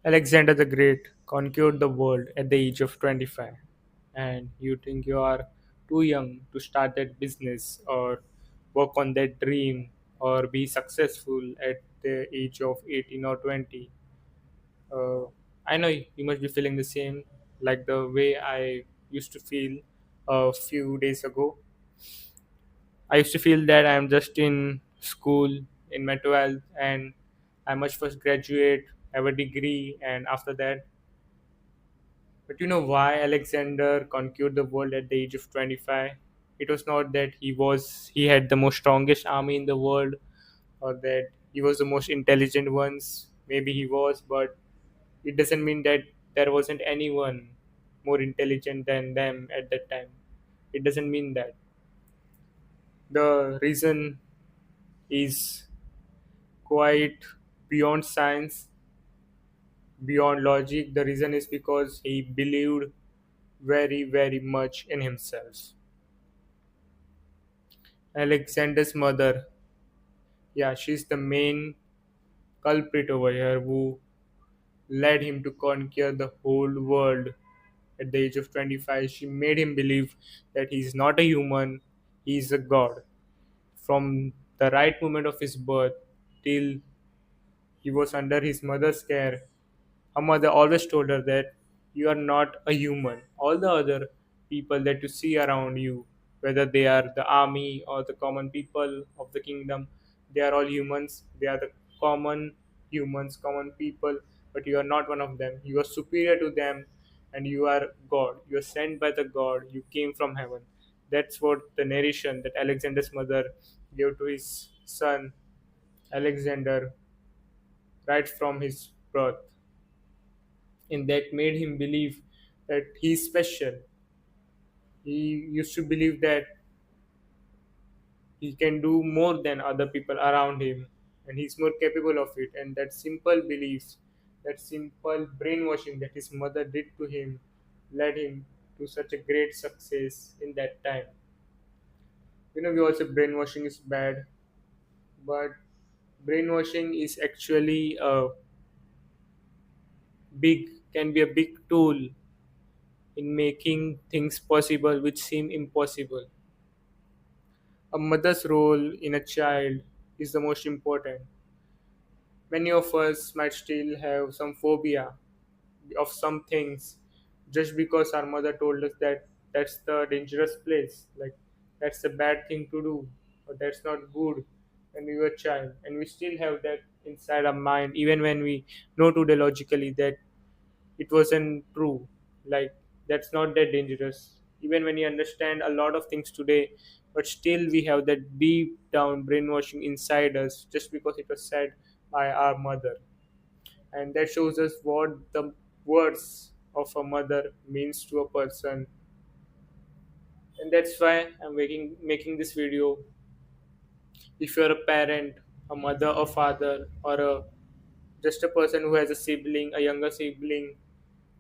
Alexander the Great conquered the world at the age of 25, and you think you are too young to start that business or work on that dream or be successful at the age of 18 or 20. Uh, I know you must be feeling the same, like the way I used to feel a few days ago. I used to feel that I'm just in school in my 12th and I must first graduate, have a degree, and after that. But you know why Alexander conquered the world at the age of 25? It was not that he had the most strongest army in the world or that he was the most intelligent ones. Maybe he was, but it doesn't mean that there wasn't anyone more intelligent than them at that time. It doesn't mean that. The reason is quite beyond science, beyond logic. The reason is because he believed very, very much in himself. Alexander's mother, yeah, she's the main culprit over here who led him to conquer the whole world at the age of 25. She made him believe that he's not a human, he's a god. From the right moment of his birth till he was under his mother's care, her mother always told her that you are not a human. All the other people that you see around you, whether they are the army or the common people of the kingdom, they are all humans. They are the common humans, common people, but you are not one of them. You are superior to them and you are God. You are sent by the God. You came from heaven. That's what the narration that Alexander's mother gave to his son Alexander right from his birth, and that made him believe that he's special. He used to believe that he can do more than other people around him and he's more capable of it. And that simple beliefs, that simple brainwashing that his mother did to him, led him to such a great success in that time. You know, we also brainwashing is bad, but brainwashing is actually a big, can be a big tool in making things possible which seem impossible. A mother's role in a child is the most important. Many of us might still have some phobia of some things just because our mother told us that that's the dangerous place, like that's a bad thing to do, or that's not good when we were a child. And we still have that inside our mind, even when we know today logically that it wasn't true. Like that's not that dangerous. Even when you understand a lot of things today, but still we have that deep down brainwashing inside us just because it was said by our mother. And that shows us what the words of a mother means to a person. And that's why I'm making this video. If you're a parent, a mother or father, or just a person who has a sibling, a younger sibling,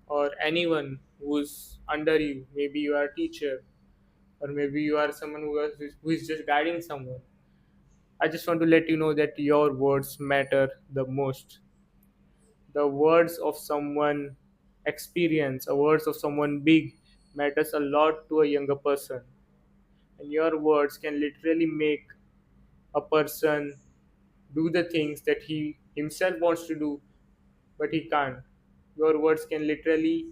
or anyone who's under you, maybe you are a teacher or maybe you are someone who is just guiding someone, I just want to let you know that your words matter the most. The words of someone experience or words of someone big matters a lot to a younger person, and your words can literally make a person do the things that he himself wants to do but he can't. Your words can literally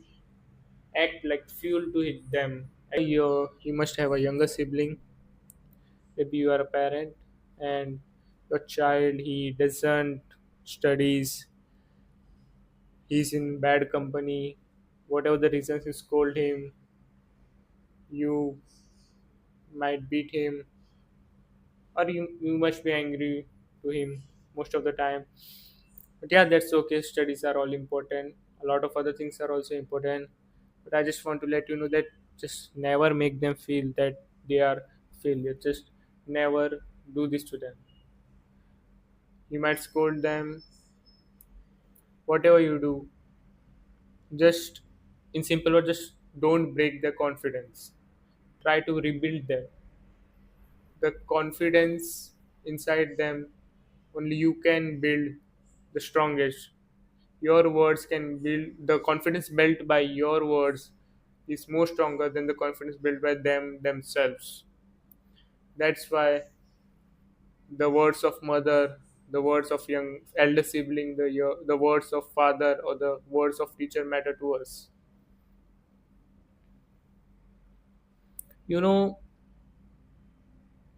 act like fuel to hit them. You must have a younger sibling. Maybe you are a parent, and your child he doesn't studies. He's in bad company. Whatever the reasons you scold him, you might beat him, or you must be angry to him most of the time. But yeah, that's okay. Studies are all important. A lot of other things are also important. But I just want to let you know that just never make them feel that they are failure. Just never do this to them. You might scold them, whatever you do. Just in simple words, just don't break their confidence. Try to rebuild them. The confidence inside them, only you can build the strongest. Your words can build the confidence built by your words is more stronger than the confidence built by them themselves. That's why the words of mother, the words of young elder sibling, the words of father or the words of teacher matter to us. You know,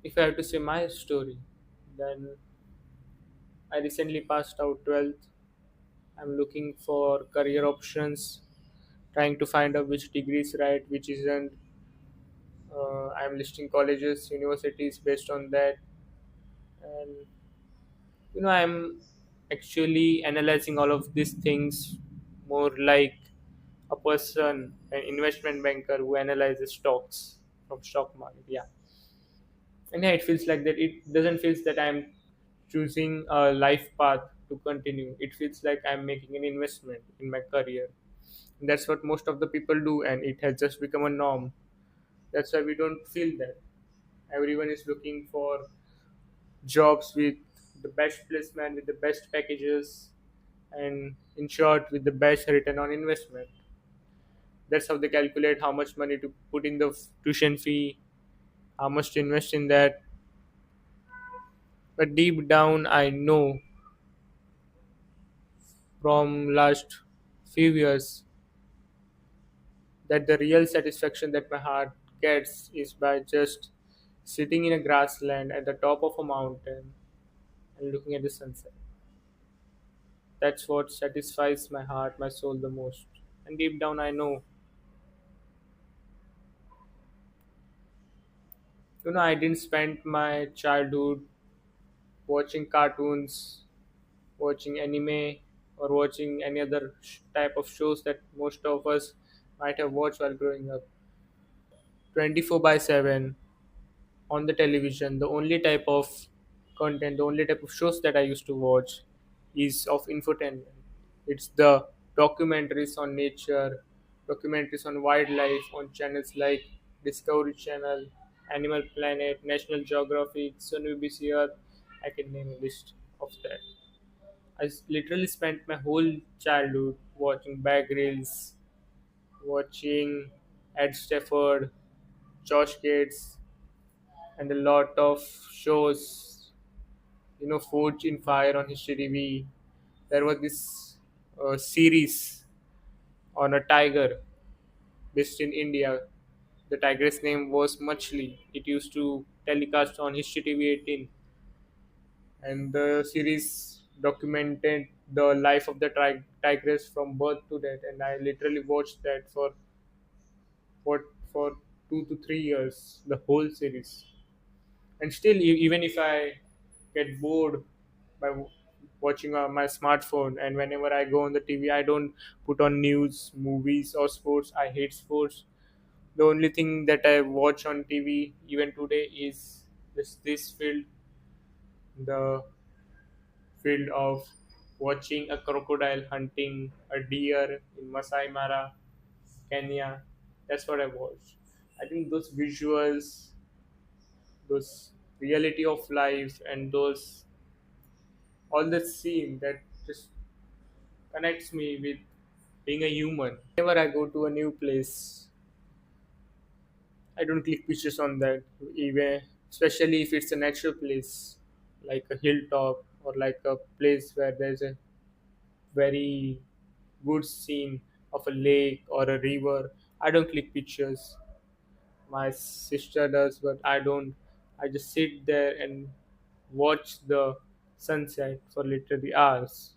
if I have to say my story, then I recently passed out 12th. I'm looking for career options, trying to find out which degree is right, which isn't. I'm listing colleges, universities based on that, and I'm actually analyzing all of these things more like a person, an investment banker who analyzes stocks from stock market. Yeah, and yeah, it feels like that. It doesn't feel that I'm choosing a life path to continue. It feels like I'm making an investment in my career. And that's what most of the people do, and it has just become a norm. That's why we don't feel that. Everyone is looking for jobs with the best placement, with the best packages, and in short, with the best return on investment. That's how they calculate how much money to put in the tuition fee, how much to invest in that. But deep down, I know from last few years that the real satisfaction that my heart gets is by just sitting in a grassland at the top of a mountain and looking at the sunset. That's what satisfies my heart, my soul the most. And deep down, I know, I didn't spend my childhood watching cartoons, watching anime, or watching any other type of shows that most of us might have watched while growing up. 24 by 7 on the television, the only type of content, the only type of shows that I used to watch is of infotainment. It's the documentaries on nature, documentaries on wildlife on channels like Discovery Channel, Animal Planet, National Geographic, Sun BBC Earth. I can name a list of that. Literally spent my whole childhood watching Bear Grylls, watching Ed Stafford, Josh Gates, and a lot of shows. Forge in Fire on History TV. There was this series on a tiger based in India. The tiger's name was Machli. It used to telecast on History TV 18, and the series documented the life of the tigress from birth to death. And I literally watched that for for 2 to 3 years, the whole series. And still, even if I get bored by watching on my smartphone, and whenever I go on the TV, I don't put on news, movies, or sports. I hate sports. The only thing that I watch on TV even today is this the field of watching a crocodile hunting a deer in Masai Mara, Kenya. That's what I watch. I think those visuals, those reality of life, and those all the scene that just connects me with being a human. Whenever I go to a new place, I don't click pictures on that, even especially if it's a natural place like a hilltop or like a place where there's a very good scene of a lake or a river. I don't click pictures. My sister does, but I don't. I just sit there and watch the sunset for literally hours.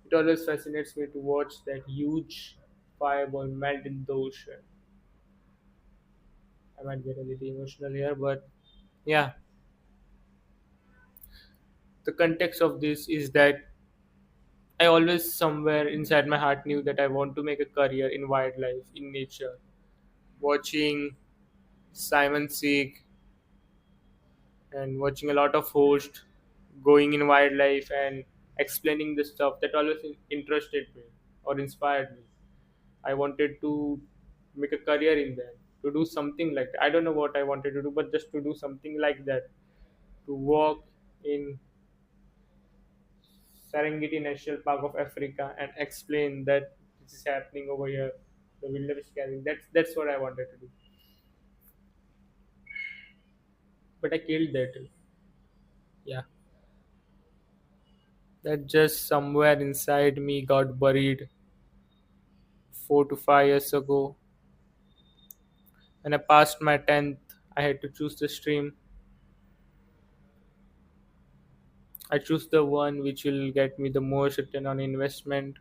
It always fascinates me to watch that huge fireball melt in the ocean. I might get a little emotional here, but yeah, the context of this is that I always, somewhere inside my heart, knew that I want to make a career in wildlife, in nature. Watching Simon Sieg and watching a lot of hosts going in wildlife and explaining the stuff that always interested me or inspired me. I wanted to make a career in that, to do something like that. I don't know what I wanted to do, but just to do something like that, to walk in Serengeti National Park of Africa and explain that this is happening over here, the wilderness gathering. That's what I wanted to do. But I killed that. Yeah, that just somewhere inside me got buried 4 to 5 years ago. When I passed my 10th, I had to choose the stream. I choose the one which will get me the most return on investment.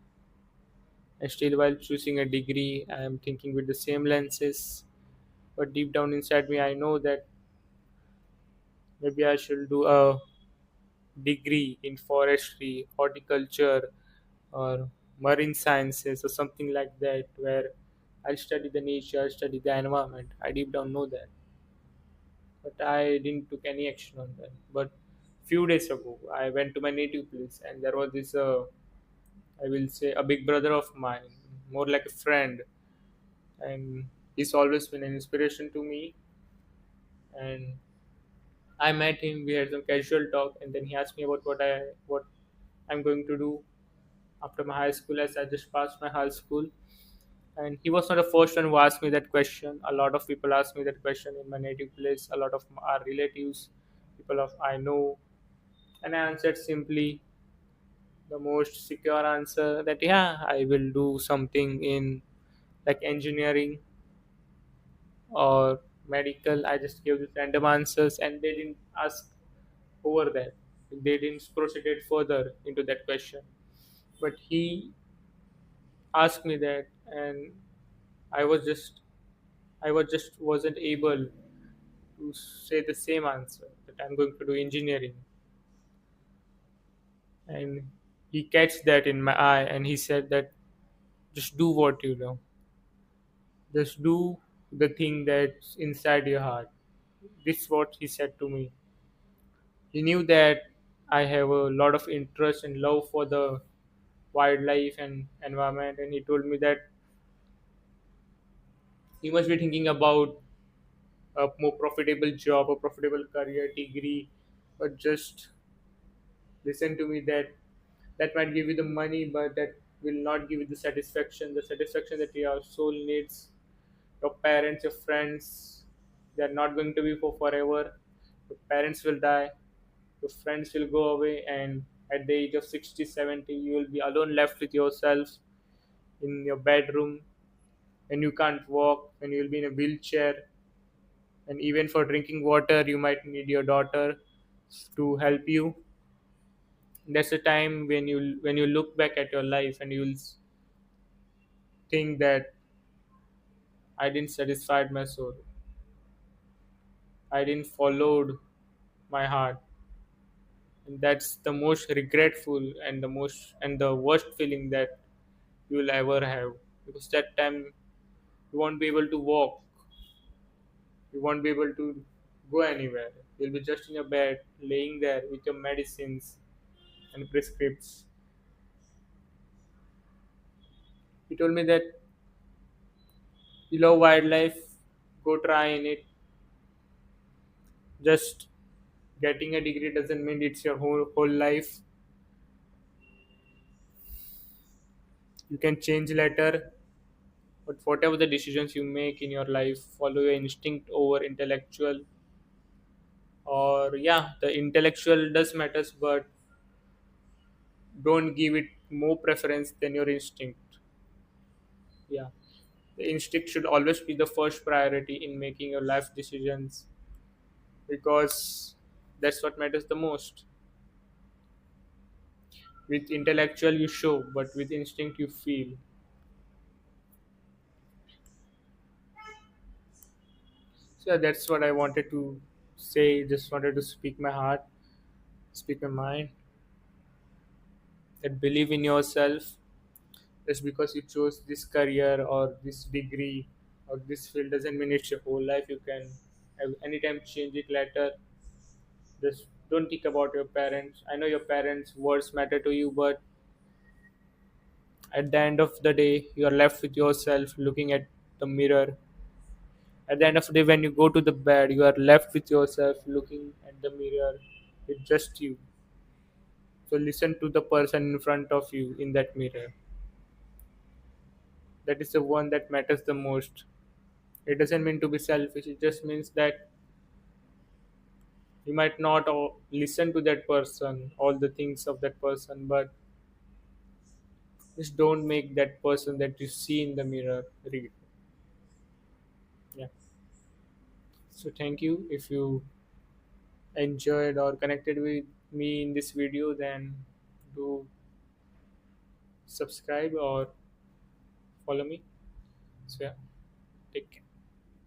And still, while choosing a degree, I am thinking with the same lenses. But deep down inside me, I know that maybe I should do a degree in forestry, horticulture, or marine sciences, or something like that, where I'll study the nature, I'll study the environment. I deep down know that, but I didn't took any action on that. But few days ago, I went to my native place, and there was this, I will say, a big brother of mine, more like a friend, and he's always been an inspiration to me. And I met him. We had some casual talk, and then he asked me about what I'm going to do after my high school, as I just passed my high school. And he was not the first one who asked me that question. A lot of people ask me that question in my native place. A lot of our relatives, people of I know, and I answered simply the most secure answer that yeah, I will do something in like engineering or medical. I just gave these random answers, and they didn't ask over that. They didn't proceed it further into that question. But he asked me that, and I was just I was just wasn't able to say the same answer that I'm going to do engineering. And he catch that in my eye, and he said that just do what you know. Just do the thing that's inside your heart. This is what he said to me. He knew that I have a lot of interest and love for the wildlife and environment, and he told me that you must be thinking about a more profitable job, a profitable career, degree, but just listen to me that that might give you the money, but that will not give you the satisfaction that your soul needs. Your parents, your friends, they are not going to be for forever. Your parents will die, your friends will go away, and at the age of 60, 70, you will be alone left with yourself in your bedroom, and you can't walk, and you will be in a wheelchair. And even for drinking water, you might need your daughter to help you. That's the time when you look back at your life, and you'll think that I didn't satisfy my soul. I didn't followed my heart. And that's the most regretful and the worst feeling that you will ever have. Because that time you won't be able to walk. You won't be able to go anywhere. You'll be just in your bed, laying there with your medicines and prescripts. He told me that you love wildlife, go try in it. Just getting a degree doesn't mean it's your whole life. You can change later, but whatever the decisions you make in your life, follow your instinct over intellectual. Or yeah, the intellectual does matters, but don't give it more preference than your instinct. Yeah, the instinct should always be the first priority in making your life decisions, because that's what matters the most. With intellectual you show, but with instinct you feel. So that's what I wanted to say. Just wanted to speak my heart, speak my mind. That believe in yourself. Just because you chose this career or this degree or this field doesn't mean it's your whole life. You can have anytime change it later. Just don't think about your parents. I know your parents' words matter to you, but at the end of the day, you are left with yourself looking at the mirror. At the end of the day, when you go to the bed, you are left with yourself looking at the mirror with just you. So listen to the person in front of you in that mirror. That is the one that matters the most. It doesn't mean to be selfish. It just means that you might not listen to that person, all the things of that person, but just don't make that person that you see in the mirror real. Yeah. So thank you. If you enjoyed or connected with me in this video, then do subscribe or follow me. So yeah, take care.